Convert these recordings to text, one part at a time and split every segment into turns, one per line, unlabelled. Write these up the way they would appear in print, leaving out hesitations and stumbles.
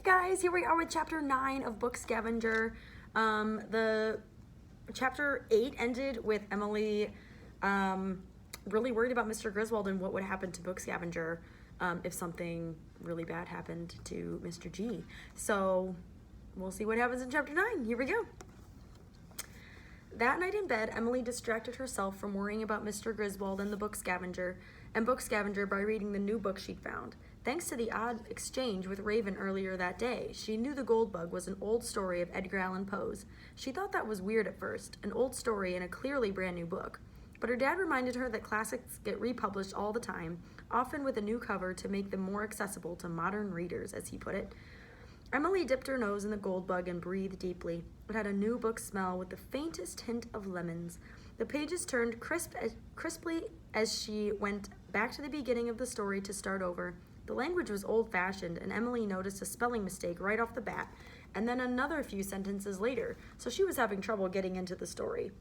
guys, here we are with chapter 9 of book Scavenger. The chapter 8 ended with Emily really worried about Mr. Griswold and what would happen to book Scavenger if something really bad happened to Mr. G. So we'll see what happens in chapter 9. Here we go. That night in bed, Emily distracted herself from worrying about Mr. Griswold and the book Scavenger by reading the new book she'd found. Thanks to the odd exchange with Raven earlier that day, she knew The Gold Bug was an old story of Edgar Allan Poe's. She thought that was weird at first, an old story in a clearly brand new book. But her dad reminded her that classics get republished all the time, often with a new cover to make them more accessible to modern readers, as he put it. Emily dipped her nose in The Gold Bug and breathed deeply. It had a new book smell with the faintest hint of lemons. The pages turned crisply as she went back to the beginning of the story to start over. The language was old-fashioned, and Emily noticed a spelling mistake right off the bat, and then another few sentences later, so she was having trouble getting into the story.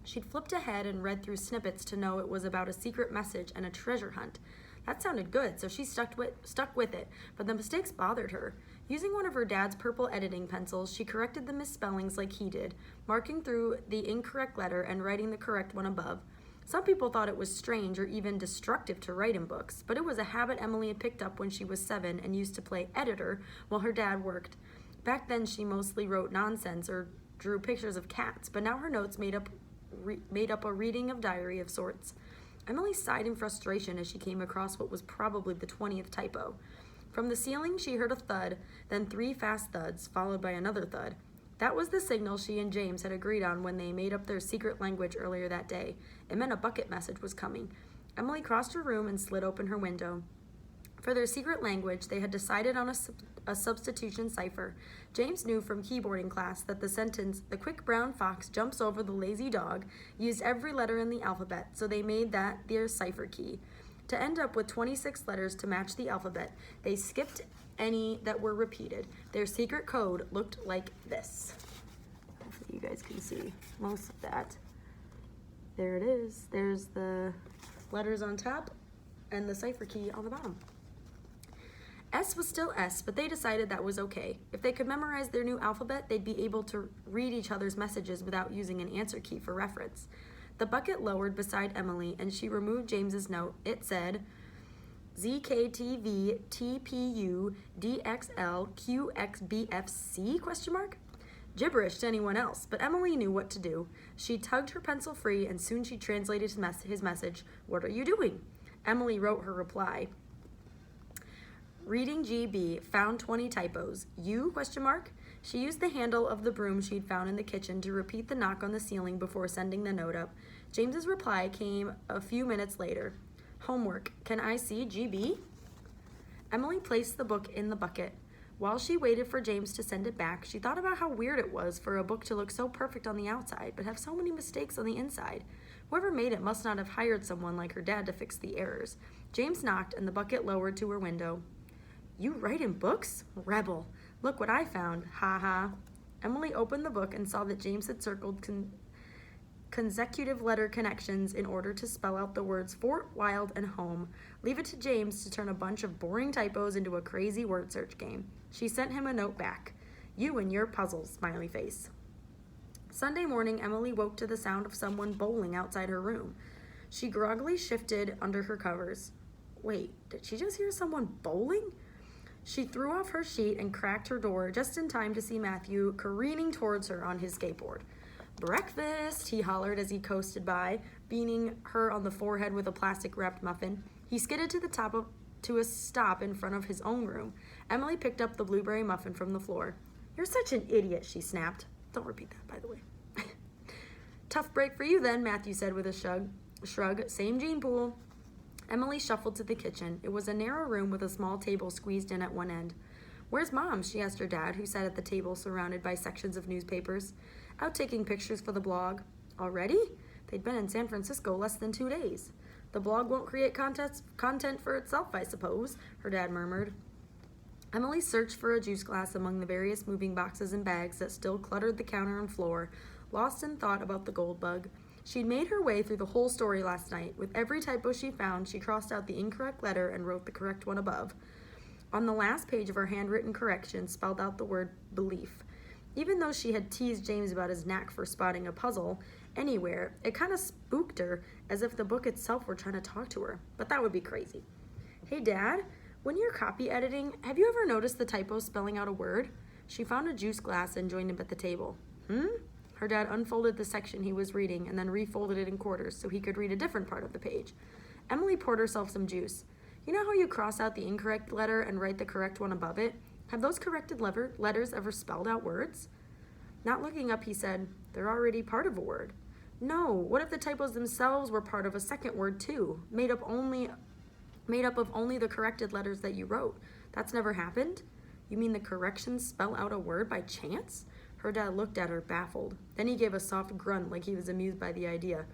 She'd flipped ahead and read through snippets to know it was about a secret message and a treasure hunt. That sounded good, so she stuck with it, but the mistakes bothered her. Using one of her dad's purple editing pencils, she corrected the misspellings like he did, marking through the incorrect letter and writing the correct one above. Some people thought it was strange or even destructive to write in books, but it was a habit Emily had picked up when she was 7 and used to play editor while her dad worked. Back then, she mostly wrote nonsense or drew pictures of cats, but now her notes made up a reading of diary of sorts. Emily sighed in frustration as she came across what was probably the 20th typo. From the ceiling, she heard a thud, then 3 fast thuds, followed by another thud. That was the signal she and James had agreed on when they made up their secret language earlier that day. It meant a bucket message was coming. Emily crossed her room and slid open her window. For their secret language, they had decided on a substitution cipher. James knew from keyboarding class that the sentence, "The quick brown fox jumps over the lazy dog," used every letter in the alphabet, so they made that their cipher key. To end up with 26 letters to match the alphabet, they skipped any that were repeated. Their secret code looked like this. Hopefully you guys can see most of that. There it is. There's the letters on top and the cipher key on the bottom. S was still S, but they decided that was okay. If they could memorize their new alphabet, they'd be able to read each other's messages without using an answer key for reference. The bucket lowered beside Emily, and she removed James's note. It said, ZKTV TPU DXL QXBFC ? Gibberish to anyone else, but Emily knew what to do. She tugged her pencil free, and soon she translated his message. "What are you doing?" Emily wrote her reply. Reading GB, found 20 typos. You? ? She used the handle of the broom she'd found in the kitchen to repeat the knock on the ceiling before sending the note up. James's reply came a few minutes later. Homework. Can I see GB? Emily placed the book in the bucket. While she waited for James to send it back, she thought about how weird it was for a book to look so perfect on the outside, but have so many mistakes on the inside. Whoever made it must not have hired someone like her dad to fix the errors. James knocked, and the bucket lowered to her window. You write in books? Rebel. Look what I found. Ha ha. Emily opened the book and saw that James had circled consecutive letter connections in order to spell out the words Fort, Wild, and Home. Leave it to James to turn a bunch of boring typos into a crazy word search game. She sent him a note back. You and your puzzles, smiley face. Sunday morning, Emily woke to the sound of someone bowling outside her room. She groggily shifted under her covers. Wait, did she just hear someone bowling? She threw off her sheet and cracked her door just in time to see Matthew careening towards her on his skateboard. Breakfast, he hollered as he coasted by, beating her on the forehead with a plastic-wrapped muffin. He skidded to a stop in front of his own room. Emily picked up the blueberry muffin from the floor. You're such an idiot, she snapped. Don't repeat that, by the way. Tough break for you then, Matthew said with a shrug. Same gene pool. Emily shuffled to the kitchen. It was a narrow room with a small table squeezed in at one end. Where's Mom? She asked her dad, who sat at the table surrounded by sections of newspapers. Out taking pictures for the blog. Already? They'd been in San Francisco less than 2 days. The blog won't create content for itself, I suppose, her dad murmured. Emily searched for a juice glass among the various moving boxes and bags that still cluttered the counter and floor, lost in thought about the gold bug. She'd made her way through the whole story last night. With every typo she found, she crossed out the incorrect letter and wrote the correct one above. On the last page of her handwritten correction spelled out the word belief. Even though she had teased James about his knack for spotting a puzzle anywhere, it kind of spooked her as if the book itself were trying to talk to her. But that would be crazy. Hey, Dad, when you're copy editing, have you ever noticed the typos spelling out a word? She found a juice glass and joined him at the table. Her dad unfolded the section he was reading and then refolded it in quarters so he could read a different part of the page. Emily poured herself some juice. You know how you cross out the incorrect letter and write the correct one above it? Have those corrected letters ever spelled out words? Not looking up, he said, they're already part of a word. No, what if the typos themselves were part of a second word too, made up of only the corrected letters that you wrote? That's never happened? You mean the corrections spell out a word by chance? Her dad looked at her, baffled. Then he gave a soft grunt like he was amused by the idea.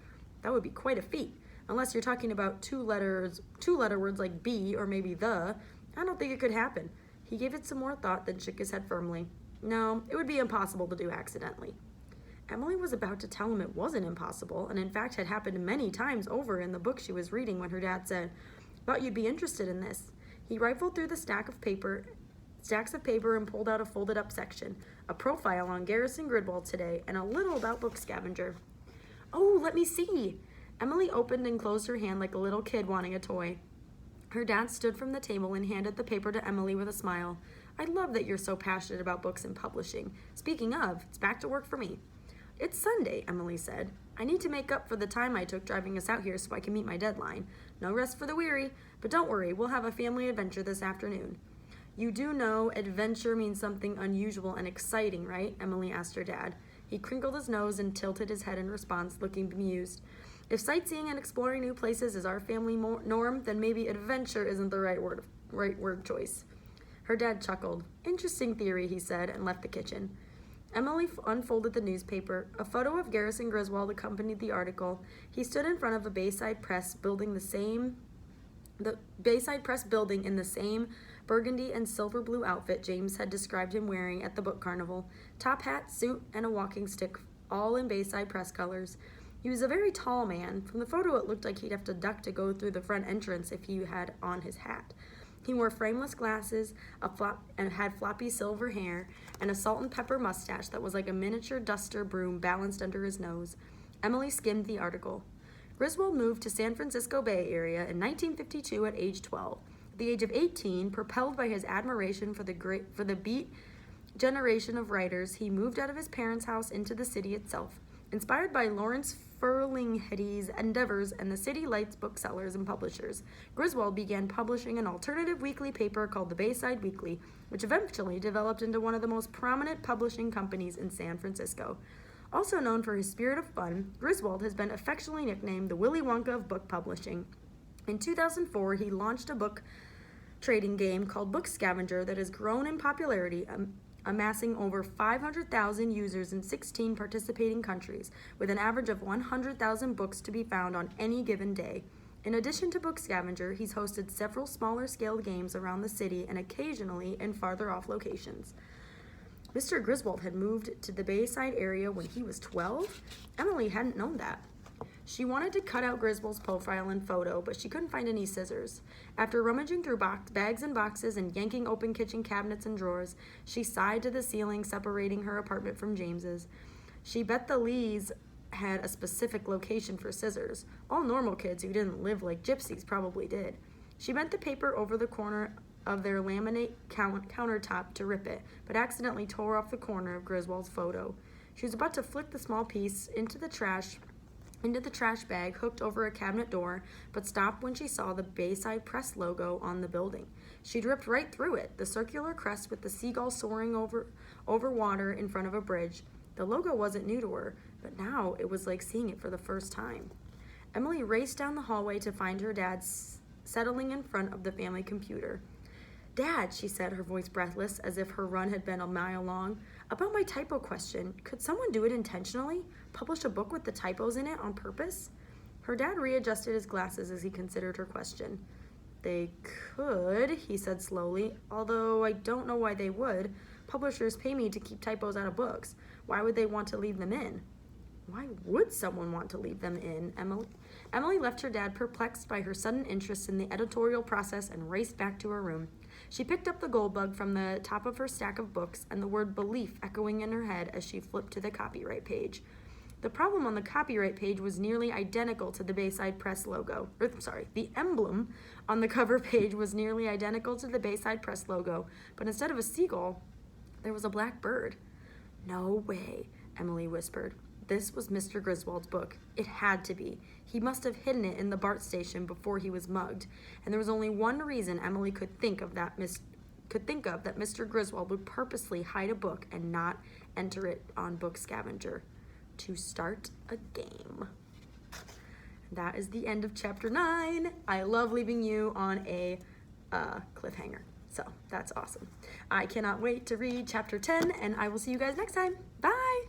That would be quite a feat. Unless you're talking about two-letter words like be or maybe the, I don't think it could happen. He gave it some more thought, then shook his head firmly. No, it would be impossible to do accidentally. Emily was about to tell him it wasn't impossible, and in fact had happened many times over in the book she was reading when her dad said, "Thought you'd be interested in this." He rifled through the stacks of paper and pulled out a folded-up section, a profile on Garrison Griswold today, and a little about Book Scavenger. Oh, let me see. Emily opened and closed her hand like a little kid wanting a toy. Her dad stood from the table and handed the paper to Emily with a smile. I love that you're so passionate about books and publishing. Speaking of, it's back to work for me. It's Sunday, Emily said. I need to make up for the time I took driving us out here so I can meet my deadline. No rest for the weary, but don't worry, we'll have a family adventure this afternoon. You do know adventure means something unusual and exciting, right? Emily asked her dad. He crinkled his nose and tilted his head in response, looking bemused. If sightseeing and exploring new places is our family norm, then maybe adventure isn't the right word choice. Her dad chuckled. Interesting theory, he said, and left the kitchen. Emily unfolded the newspaper. A photo of Garrison Griswold accompanied the article. He stood in front of a Bayside Press building in the same burgundy and silver blue outfit James had described him wearing at the book carnival. Top hat, suit, and a walking stick, all in Bayside Press colors. He was a very tall man. From the photo, it looked like he'd have to duck to go through the front entrance if he had on his hat. He wore frameless glasses and had floppy silver hair and a salt and pepper mustache that was like a miniature duster broom balanced under his nose. Emily skimmed the article. Griswold moved to San Francisco Bay Area in 1952 at age 12. At the age of 18, propelled by his admiration for the Beat generation of writers, he moved out of his parents' house into the city itself. Inspired by Lawrence Ferlinghetty's endeavors and the City Lights booksellers and publishers, Griswold began publishing an alternative weekly paper called the Bayside Weekly, which eventually developed into one of the most prominent publishing companies in San Francisco. Also known for his spirit of fun, Griswold has been affectionately nicknamed the Willy Wonka of book publishing. In 2004, he launched a book trading game called Book Scavenger that has grown in popularity, amassing over 500,000 users in 16 participating countries, with an average of 100,000 books to be found on any given day. In addition to Book Scavenger, he's hosted several smaller-scale games around the city and occasionally in farther-off locations. Mr. Griswold had moved to the Bayside area when he was 12? Emily hadn't known that. She wanted to cut out Griswold's profile and photo, but she couldn't find any scissors. After rummaging through bags and boxes and yanking open kitchen cabinets and drawers, she sighed to the ceiling separating her apartment from James's. She bet the Lees had a specific location for scissors. All normal kids who didn't live like gypsies probably did. She bent the paper over the corner of their laminate countertop to rip it, but accidentally tore off the corner of Griswold's photo. She was about to flick the small piece into the trash bag hooked over a cabinet door, but stopped when she saw the Bayside Press logo on the building. She'd ripped right through it, the circular crest with the seagull soaring over water in front of a bridge. The logo wasn't new to her, but now it was like seeing it for the first time. Emily raced down the hallway to find her dad settling in front of the family computer. Dad, she said, her voice breathless, as if her run had been a mile long. About my typo question, could someone do it intentionally? Publish a book with the typos in it on purpose? Her dad readjusted his glasses as he considered her question. They could, he said slowly, although I don't know why they would. Publishers pay me to keep typos out of books. Why would they want to leave them in? Why would someone want to leave them in? Emily left her dad perplexed by her sudden interest in the editorial process and raced back to her room. She picked up the gold bug from the top of her stack of books, and the word belief echoing in her head as she flipped to the copyright page. The problem on the copyright page was nearly identical to the Bayside Press logo. The emblem on the cover page was nearly identical to the Bayside Press logo, but instead of a seagull, there was a black bird. No way, Emily whispered. This was Mr. Griswold's book. It had to be. He must have hidden it in the BART station before he was mugged, and there was only one reason Emily could think of that Mr. Griswold would purposely hide a book and not enter it on Book Scavenger. To start a game. That is the end of chapter 9. I love leaving you on a cliffhanger. So that's awesome. I cannot wait to read chapter 10, and I will see you guys next time. Bye!